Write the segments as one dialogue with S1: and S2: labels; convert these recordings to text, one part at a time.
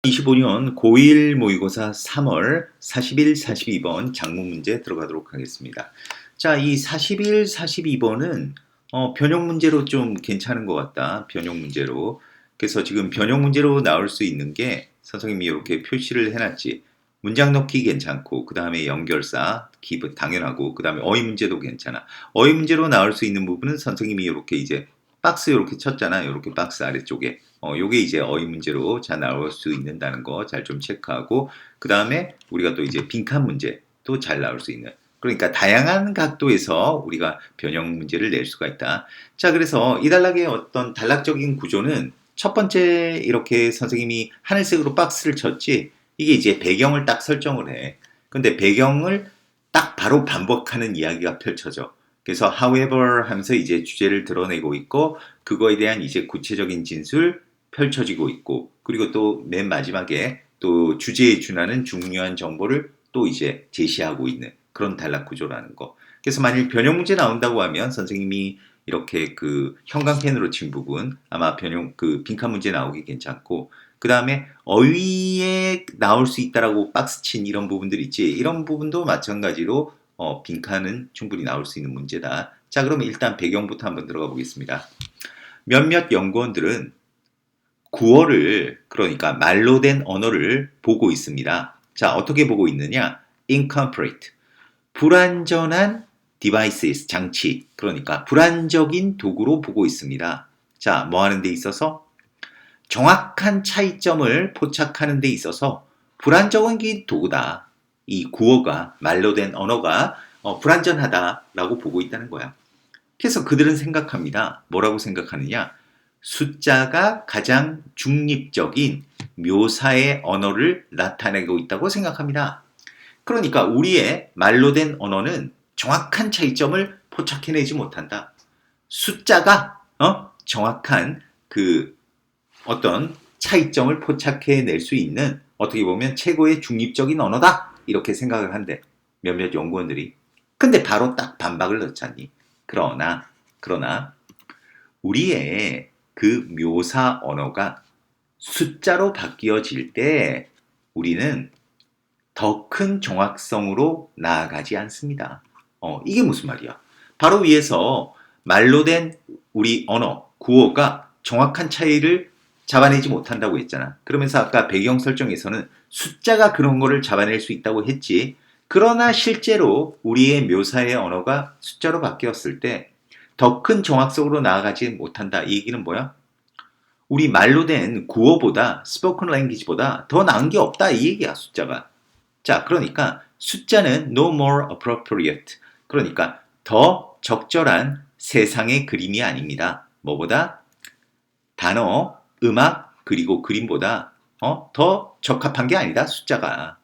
S1: 2025년 고1 모의고사 3월 41, 42번 작문 문제 들어가도록 하겠습니다. 자, 이 41, 42번은 변형 문제로 좀 괜찮은 것 같다. 변형 문제로. 그래서 지금 변형 문제로 나올 수 있는 게 선생님이 이렇게 표시를 해놨지. 문장 넣기 괜찮고, 그 다음에 연결사, 기본 당연하고, 그 다음에 어휘 문제도 괜찮아. 어휘 문제로 나올 수 있는 부분은 선생님이 이렇게 이제 박스 이렇게 쳤잖아. 이렇게 박스 아래쪽에. 요게 이제 어휘 문제로 잘 나올 수 있는다는 거 잘 좀 체크하고, 그 다음에 우리가 또 이제 빈칸 문제도 잘 나올 수 있는. 그러니까 다양한 각도에서 우리가 변형 문제를 낼 수가 있다. 자, 그래서 이 단락의 어떤 단락적인 구조는 첫 번째 이렇게 선생님이 하늘색으로 박스를 쳤지, 이게 이제 배경을 딱 설정을 해. 근데 배경을 딱 바로 반복하는 이야기가 펼쳐져. 그래서 however 하면서 이제 주제를 드러내고 있고, 그거에 대한 이제 구체적인 진술 펼쳐지고 있고, 그리고 또 맨 마지막에 또 주제에 준하는 중요한 정보를 또 이제 제시하고 있는 그런 단락 구조라는 거. 그래서 만일 변형 문제 나온다고 하면 선생님이 이렇게 그 형광펜으로 친 부분 아마 변형 그 빈칸 문제 나오기 괜찮고, 그 다음에 어휘에 나올 수 있다라고 박스 친 이런 부분들 있지. 이런 부분도 마찬가지로 빈칸은 충분히 나올 수 있는 문제다. 자, 그러면 일단 배경부터 한번 들어가 보겠습니다. 몇몇 연구원들은 구어를, 그러니까 말로 된 언어를 보고 있습니다. 자, 어떻게 보고 있느냐? incomplete, 불완전한 devices, 장치, 그러니까 불안적인 도구로 보고 있습니다. 자, 뭐 하는 데 있어서? 정확한 차이점을 포착하는 데 있어서 불안정한 도구다. 이 구어가, 말로 된 언어가 불완전하다라고 보고 있다는 거야. 그래서 그들은 생각합니다. 뭐라고 생각하느냐? 숫자가 가장 중립적인 묘사의 언어를 나타내고 있다고 생각합니다. 그러니까 우리의 말로 된 언어는 정확한 차이점을 포착해내지 못한다. 숫자가 정확한 그 어떤 차이점을 포착해낼 수 있는, 어떻게 보면 최고의 중립적인 언어다, 이렇게 생각을 한대, 몇몇 연구원들이. 근데 바로 딱 반박을 넣자니. 그러나 우리의 그 묘사 언어가 숫자로 바뀌어질 때 우리는 더 큰 정확성으로 나아가지 않습니다. 이게 무슨 말이야? 바로 위에서 말로 된 우리 언어, 구어가 정확한 차이를 잡아내지 못한다고 했잖아. 그러면서 아까 배경 설정에서는 숫자가 그런 거를 잡아낼 수 있다고 했지. 그러나 실제로 우리의 묘사의 언어가 숫자로 바뀌었을 때 더 큰 정확성으로 나아가지 못한다. 이 얘기는 뭐야? 우리 말로 된 구어보다, 스포큰 랭귀지보다 더 나은 게 없다. 이 얘기야, 숫자가. 자, 그러니까 숫자는 no more appropriate. 그러니까 더 적절한 세상의 그림이 아닙니다. 뭐보다? 단어, 음악, 그리고 그림보다 더 적합한 게 아니다, 숫자가.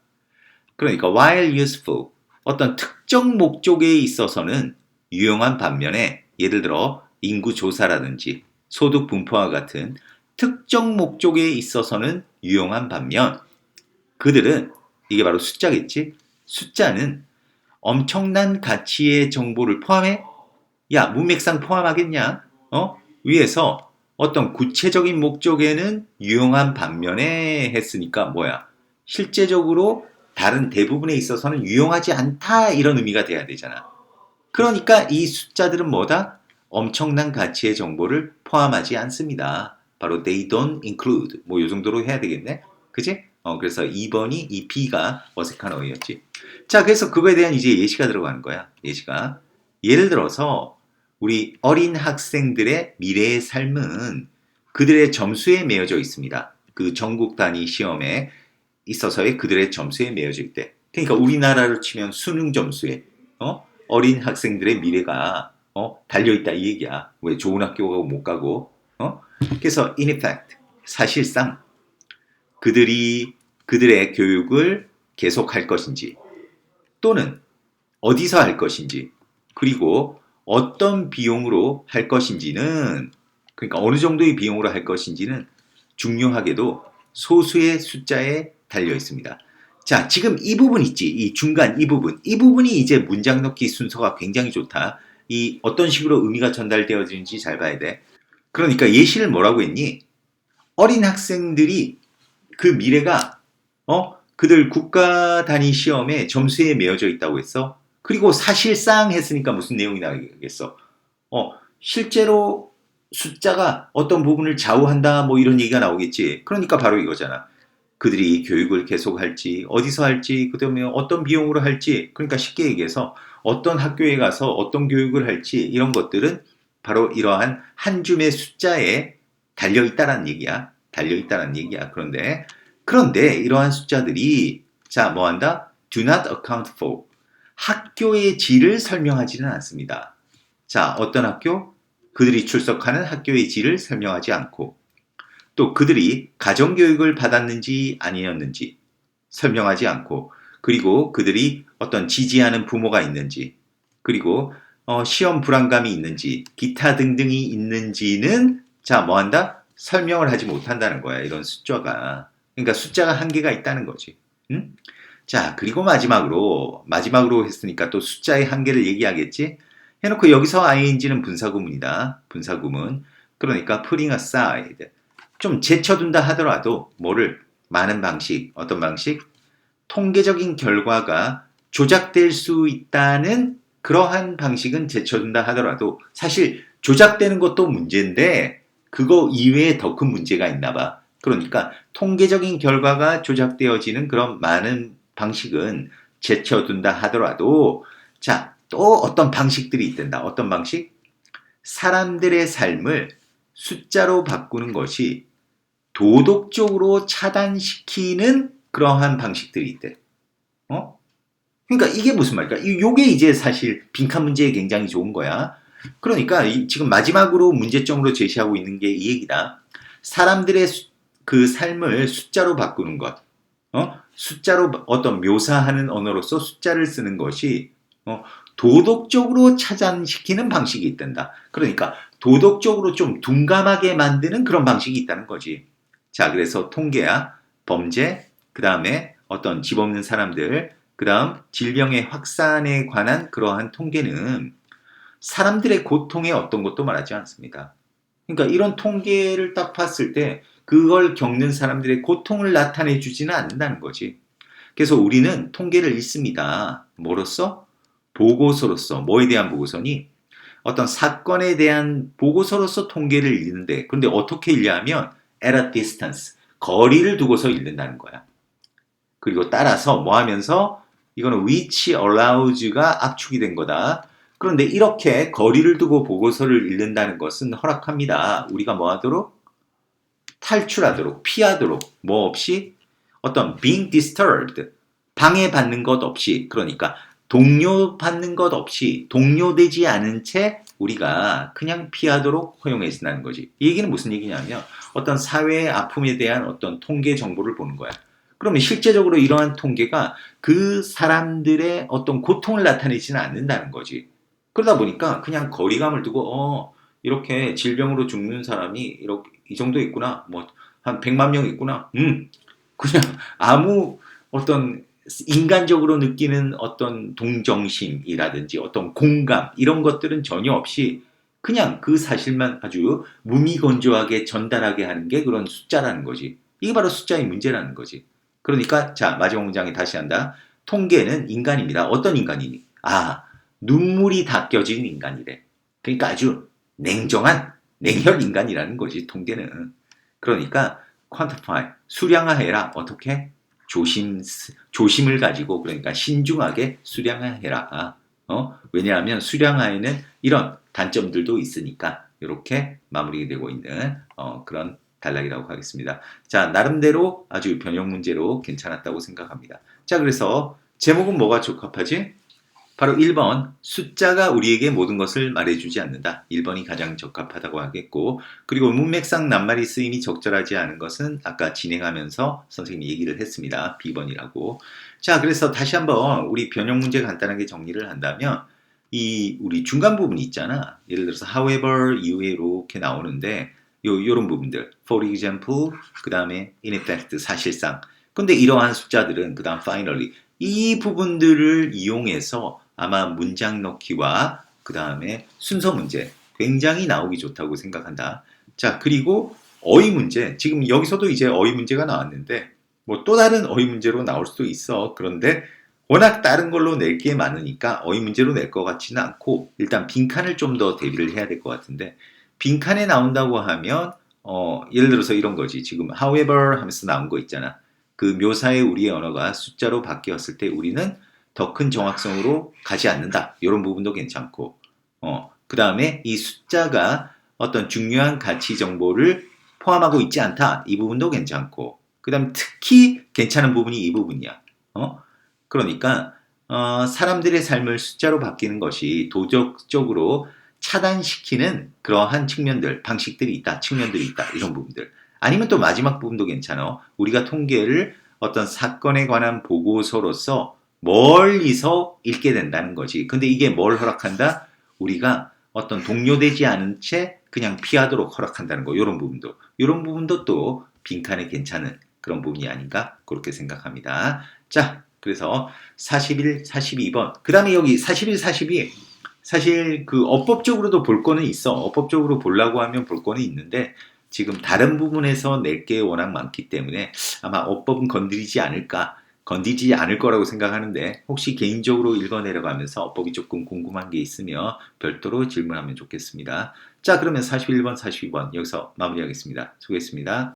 S1: 그러니까 while useful, 어떤 특정 목적에 있어서는 유용한 반면에, 예를 들어 인구 조사라든지 소득 분포와 같은 특정 목적에 있어서는 유용한 반면, 그들은, 이게 바로 숫자겠지? 숫자는 엄청난 가치의 정보를 포함해? 야, 문맥상 포함하겠냐? 위에서 어떤 구체적인 목적에는 유용한 반면에 했으니까 뭐야? 실제적으로 다른 대부분에 있어서는 유용하지 않다, 이런 의미가 돼야 되잖아. 그러니까 이 숫자들은 뭐다? 엄청난 가치의 정보를 포함하지 않습니다. 바로 they don't include. 뭐 이 정도로 해야 되겠네? 그지? 그래서 2번이 이 B가 어색한 어휘였지. 자, 그래서 그거에 대한 이제 예시가 들어가는 거야. 예시가. 예를 들어서 우리 어린 학생들의 미래의 삶은 그들의 점수에 매여져 있습니다. 그 전국 단위 시험에 있어서의 그들의 점수에 매여질 때. 그러니까 우리나라로 치면 수능 점수에 어린 학생들의 미래가 달려있다, 이 얘기야. 왜? 좋은 학교 가고 못 가고. 그래서 in effect, 사실상 그들의 교육을 계속할 것인지, 또는 어디서 할 것인지, 그리고 어떤 비용으로 할 것인지는, 그러니까 어느 정도의 비용으로 할 것인지는 중요하게도 소수의 숫자에 달려 있습니다. 자, 지금 이 부분 있지, 이 중간 이 부분이 이제 문장 넣기 순서가 굉장히 좋다. 이 어떤 식으로 의미가 전달되어지는지 잘 봐야 돼. 그러니까 예시를 뭐라고 했니? 어린 학생들이 그 미래가 그들 국가 단위 시험에 점수에 매여져 있다고 했어. 그리고 사실상 했으니까 무슨 내용이 나겠어. 실제로 숫자가 어떤 부분을 좌우한다 뭐 이런 얘기가 나오겠지. 그러니까 바로 이거잖아. 그들이 교육을 계속할지 어디서 할지 그다음에 어떤 비용으로 할지 그러니까 쉽게 얘기해서 어떤 학교에 가서 어떤 교육을 할지 이런 것들은 바로 이러한 한 줌의 숫자에 달려있다라는 얘기야. 달려있다라는 얘기야. 그런데 이러한 숫자들이 자 뭐한다? Do not account for 학교의 질을 설명하지는 않습니다. 자 어떤 학교? 그들이 출석하는 학교의 질을 설명하지 않고 또 그들이 가정교육을 받았는지 아니었는지 설명하지 않고 그리고 그들이 어떤 지지하는 부모가 있는지 그리고 시험 불안감이 있는지 기타 등등이 있는지는 자 뭐한다? 설명을 하지 못한다는 거야. 이런 숫자가. 그러니까 숫자가 한계가 있다는 거지. 응? 자 그리고 마지막으로 했으니까 또 숫자의 한계를 얘기하겠지. 해놓고 여기서 ing는 분사구문이다. 분사구문. 그러니까 putting aside 좀 제쳐둔다 하더라도 뭐를 많은 방식, 어떤 방식? 통계적인 결과가 조작될 수 있다는 그러한 방식은 제쳐둔다 하더라도 사실 조작되는 것도 문제인데 그거 이외에 더 큰 문제가 있나 봐. 그러니까 통계적인 결과가 조작되어지는 그런 많은 방식은 제쳐둔다 하더라도 자, 또 어떤 방식들이 있단다. 어떤 방식? 사람들의 삶을 숫자로 바꾸는 것이 도덕적으로 차단시키는 그러한 방식들이 있대. 그러니까 이게 무슨 말일까? 이게 이제 사실 빈칸 문제에 굉장히 좋은 거야. 그러니까 지금 마지막으로 문제점으로 제시하고 있는 게 이 얘기다. 사람들의 그 삶을 숫자로 바꾸는 것. 숫자로 어떤 묘사하는 언어로서 숫자를 쓰는 것이 도덕적으로 차단시키는 방식이 있단다. 그러니까 도덕적으로 좀 둔감하게 만드는 그런 방식이 있다는 거지. 자, 그래서 통계야, 범죄, 그 다음에 어떤 집 없는 사람들, 그 다음 질병의 확산에 관한 그러한 통계는 사람들의 고통의 어떤 것도 말하지 않습니다. 그러니까 이런 통계를 딱 봤을 때 그걸 겪는 사람들의 고통을 나타내 주지는 않는다는 거지. 그래서 우리는 통계를 읽습니다. 뭐로써? 보고서로서. 뭐에 대한 보고서니? 어떤 사건에 대한 보고서로서 통계를 읽는데 그런데 어떻게 읽냐면 at a distance. 거리를 두고서 읽는다는 거야. 그리고 따라서 뭐 하면서 이거는 which allows가 압축이 된 거다. 그런데 이렇게 거리를 두고 보고서를 읽는다는 것은 허락합니다. 우리가 뭐 하도록? 탈출하도록, 피하도록, 뭐 없이? 어떤 being disturbed, 방해받는 것 없이, 그러니까 동요받는 것 없이, 동요되지 않은 채 우리가 그냥 피하도록 허용해준다는 거지. 이 얘기는 무슨 얘기냐면 어떤 사회의 아픔에 대한 어떤 통계 정보를 보는 거야. 그러면 실제적으로 이러한 통계가 그 사람들의 어떤 고통을 나타내지는 않는다는 거지. 그러다 보니까 그냥 거리감을 두고 이렇게 질병으로 죽는 사람이 이렇게 이 정도 있구나. 뭐 한 100만 명 있구나. 그냥 아무 어떤 인간적으로 느끼는 어떤 동정심이라든지 어떤 공감 이런 것들은 전혀 없이 그냥 그 사실만 아주 무미건조하게 전달하게 하는 게 그런 숫자라는 거지. 이게 바로 숫자의 문제라는 거지. 그러니까 자 마지막 문장에 다시 한다. 통계는 인간입니다. 어떤 인간이니? 눈물이 닦여진 인간이래. 그러니까 아주 냉정한 냉혈 인간이라는 거지 통계는. 그러니까 quantify 수량화해라. 어떻게? 조심을 가지고 그러니까 신중하게 수량화해라. 왜냐하면 수량화에는 이런 단점들도 있으니까 이렇게 마무리되고 있는 그런 단락이라고 하겠습니다. 자, 나름대로 아주 변형 문제로 괜찮았다고 생각합니다. 자, 그래서 제목은 뭐가 적합하지? 바로 1번 숫자가 우리에게 모든 것을 말해주지 않는다. 1번이 가장 적합하다고 하겠고 그리고 문맥상 낱말이 쓰임이 적절하지 않은 것은 아까 진행하면서 선생님이 얘기를 했습니다. B번이라고. 자 그래서 다시 한번 우리 변형 문제 간단하게 정리를 한다면 이 우리 중간 부분이 있잖아. 예를 들어서 however 이후에 이렇게 나오는데 요런 부분들 for example 그 다음에 in effect 사실상 근데 이러한 숫자들은 그 다음 finally 이 부분들을 이용해서 아마 문장 넣기와 그 다음에 순서 문제 굉장히 나오기 좋다고 생각한다. 자, 그리고 어휘 문제, 지금 여기서도 이제 어휘 문제가 나왔는데 뭐 또 다른 어휘 문제로 나올 수도 있어. 그런데 워낙 다른 걸로 낼 게 많으니까 어휘 문제로 낼 것 같지는 않고 일단 빈칸을 좀 더 대비를 해야 될 것 같은데 빈칸에 나온다고 하면 예를 들어서 이런 거지. 지금 however 하면서 나온 거 있잖아. 그 묘사의 우리의 언어가 숫자로 바뀌었을 때 우리는 더 큰 정확성으로 가지 않는다. 이런 부분도 괜찮고 그 다음에 이 숫자가 어떤 중요한 가치 정보를 포함하고 있지 않다. 이 부분도 괜찮고 그 다음 특히 괜찮은 부분이 이 부분이야. 그러니까 사람들의 삶을 숫자로 바뀌는 것이 도덕적으로 차단시키는 그러한 측면들, 방식들이 있다, 측면들이 있다, 이런 부분들. 아니면 또 마지막 부분도 괜찮아. 우리가 통계를 어떤 사건에 관한 보고서로서 멀리서 읽게 된다는 거지. 근데 이게 뭘 허락한다? 우리가 어떤 동료되지 않은 채 그냥 피하도록 허락한다는 거. 이런 부분도 또 빈칸에 괜찮은 그런 부분이 아닌가 그렇게 생각합니다. 자, 그래서 41, 42번. 그 다음에 여기 41, 42. 사실 그 어법적으로도 볼 거는 있어. 어법적으로 보려고 하면 볼 거는 있는데 지금 다른 부분에서 낼 게 워낙 많기 때문에 아마 어법은 건드리지 않을 거라고 생각하는데 혹시 개인적으로 읽어내려가면서 어법이 조금 궁금한 게 있으면 별도로 질문하면 좋겠습니다. 자, 그러면 41번, 42번 여기서 마무리하겠습니다. 수고했습니다.